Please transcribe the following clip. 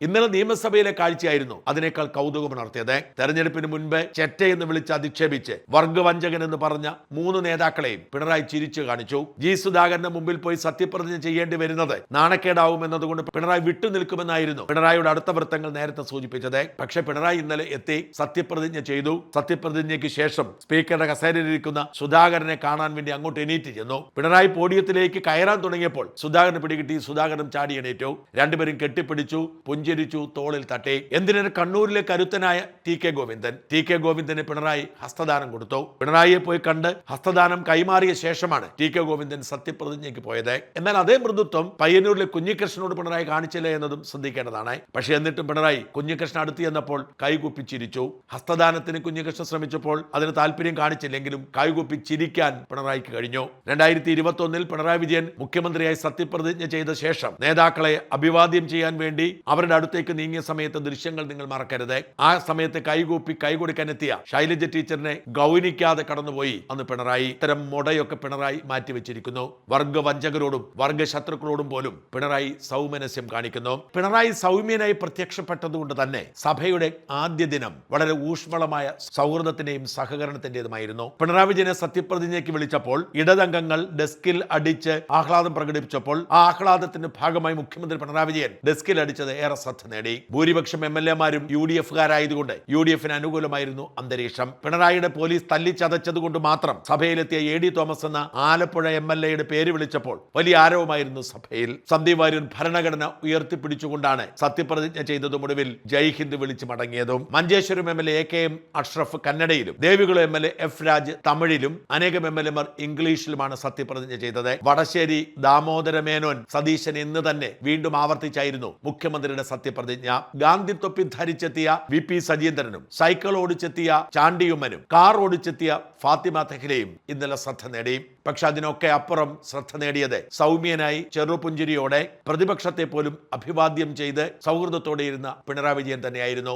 ഇന്നലെ നിയമസഭയിലെ കാഴ്ചയായിരുന്നു അതിനേക്കാൾ കൗതുകമുണർത്തിയത്. തെരഞ്ഞെടുപ്പിന് മുൻപ് ചെറ്റയെന്ന് വിളിച്ച് അധിക്ഷേപിച്ച് വർഗവഞ്ചകൻ എന്ന് പറഞ്ഞ 3 നേതാക്കളെയും പിണറായി ചിരിച്ചു കാണിച്ചു. ജി സുധാകരന്റെ മുമ്പിൽ പോയി സത്യപ്രതിജ്ഞ ചെയ്യേണ്ടി വരുന്നത് നാണക്കേടാവുമെന്നതുകൊണ്ട് പിണറായി വിട്ടുനിൽക്കുമെന്നായിരുന്നു പിണറായിയുടെ അടുത്ത വൃത്തങ്ങൾ നേരത്തെ സൂചിപ്പിച്ചത്. പക്ഷേ പിണറായി ഇന്നലെ എത്തി സത്യപ്രതിജ്ഞ ചെയ്തു. സത്യപ്രതിജ്ഞയ്ക്ക് ശേഷം സ്പീക്കറുടെ കസേരയിലിരിക്കുന്ന സുധാകരനെ കാണാൻ വേണ്ടി അങ്ങോട്ട് എണീറ്റ് ചെന്നു. പിണറായി പോഡിയത്തിലേക്ക് കയറാൻ തുടങ്ങിയപ്പോൾ സുധാകരന് പിടികിട്ടി. സുധാകരൻ ചാടി എണീറ്റു. രണ്ടുപേരും കെട്ടിപ്പിടിച്ചു, പുഞ്ചിരിച്ചു, തോളിൽ തട്ടി. എന്തിനൊരു കണ്ണൂരിലെ കരുത്തനായ ടി കെ ഗോവിന്ദന് പിണറായി ഹസ്തദാനം കൊടുത്തു. പിണറായിയെ പോയി കണ്ട് ഹസ്തദാനം കൈമാറിയ ശേഷമാണ് ടി കെ ഗോവിന്ദൻ സത്യപ്രതിജ്ഞയ്ക്ക് പോയത്. എന്നാൽ അതേ മൃദുത്വം പയ്യന്നൂരിലെ കുഞ്ഞികൃഷ്ണനോട് പിണറായി കാണിച്ചില്ല എന്നതും ശ്രദ്ധിക്കേണ്ടതാണ്. പക്ഷേ എന്നിട്ടും പിണറായി കുഞ്ഞികൃഷ്ണൻ അടുത്ത് ചെന്നപ്പോൾ കൈകുപ്പിച്ചിരിച്ചു. ഹസ്തദാനത്തിന് കുഞ്ഞികൃഷ്ണൻ ശ്രമിച്ചപ്പോൾ അതിന് താല്പര്യം കാണിച്ചില്ലെങ്കിലും കൈകുപ്പിച്ചിരിക്കാൻ പിണറായിക്ക് കഴിഞ്ഞു. 2021 പിണറായി വിജയൻ മുഖ്യമന്ത്രിയായി സത്യപ്രതിജ്ഞ ചെയ്ത ശേഷം നേതാക്കളെ അഭിവാദ്യം ചെയ്യാൻ വേണ്ടി അവരുടെ അടുത്തേക്ക് നീങ്ങിയ സമയത്ത് ദൃശ്യങ്ങൾ നിങ്ങൾ മറക്കരുത്. ആ സമയത്ത് കൈകൂപ്പി കൈകൊടുക്കാനെത്തിയ ശൈലജ ടീച്ചറിനെ ഗൗനിക്കാതെ കടന്നുപോയി അന്ന് പിണറായി. ഇത്തരം മുടയൊക്കെ പിണറായി മാറ്റിവെച്ചിരിക്കുന്നു. വർഗവഞ്ചകരോടും വർഗശത്രുക്കളോടും പോലും പിണറായി സൗമനസ്യം കാണിക്കുന്നു. പിണറായി സൗമ്യനായി പ്രത്യക്ഷപ്പെട്ടതുകൊണ്ട് തന്നെ സഭയുടെ ആദ്യ ദിനം വളരെ ഊഷ്മളമായ സൗഹൃദത്തിന്റെയും സഹകരണത്തിന്റേതുമായിരുന്നു. പിണറായി വിജയനെ സത്യപ്രതിജ്ഞയ്ക്ക് വിളിച്ചപ്പോൾ ഇടതംഗങ്ങൾ ഡെസ്കിൽ അടിച്ച് ആഹ്ലാദം പ്രകടിപ്പിച്ചപ്പോൾ ആ ആഹ്ലാദത്തിന്റെ ഭാഗമായി മുഖ്യമന്ത്രി പിണറായി വിജയൻ ഡെസ്കിൽ അടിച്ചത് ഏറെ ശ്രദ്ധ നേടി. ഭൂരിപക്ഷം MLA-മാരും UDF-കാരായതുകൊണ്ട് UDF-ന് അനുകൂലമായിരുന്നു അന്തരീക്ഷം. പിണറായിയുടെ പോലീസ് തല്ലിച്ചതച്ചതുകൊണ്ട് മാത്രം സഭയിലെത്തിയ AD തോമസ് എന്ന ആലപ്പുഴ MLA-യുടെ പേര് വിളിച്ചപ്പോൾ വലിയ ആരവമായിരുന്നു സഭയിൽ. സന്ദീപ് വാര്യർ ഭരണഘടന ഉയർത്തിപ്പിടിച്ചുകൊണ്ടാണ് സത്യപ്രതിജ്ഞ ചെയ്തതും ഒടുവിൽ ജയ് ഹിന്ദ് വിളിച്ചു മടങ്ങിയതും. Manjeshwaram MLA AKM Ashraf കന്നഡയിലും Devikulam MLA F Raj തമിഴിലും അനേകം MLA-മാർ ഇംഗ്ലീഷിലുമാണ് സത്യപ്രതിജ്ഞ ചെയ്തത്. വടശ്ശേരി ദാമോദര മേനോൻ സതീശൻ ഇന്ന് തന്നെ വീണ്ടും ആവർത്തിച്ചായിരുന്നു മുഖ്യമന്ത്രിയുടെ സത്യപ്രതിജ്ഞ. ഗാന്ധി തൊപ്പി ധരിച്ചെത്തിയ VP സജീന്ദ്രനും സൈക്കിൾ ഓടിച്ചെത്തിയ ചാണ്ടിയുമ്മനും കാർ ഓടിച്ചെത്തിയ ഫാത്തിമ തെഹ്ലയും ഇന്നലെ ശ്രദ്ധ നേടി. പക്ഷെ അതിനൊക്കെ അപ്പുറം ശ്രദ്ധ നേടിയത് സൗമ്യനായി ചെറുപുഞ്ചിരിയോടെ പ്രതിപക്ഷത്തെ പോലും അഭിവാദ്യം ചെയ്ത് സൗഹൃദത്തോടെ ഇരുന്ന പിണറായി വിജയൻ തന്നെയായിരുന്നു.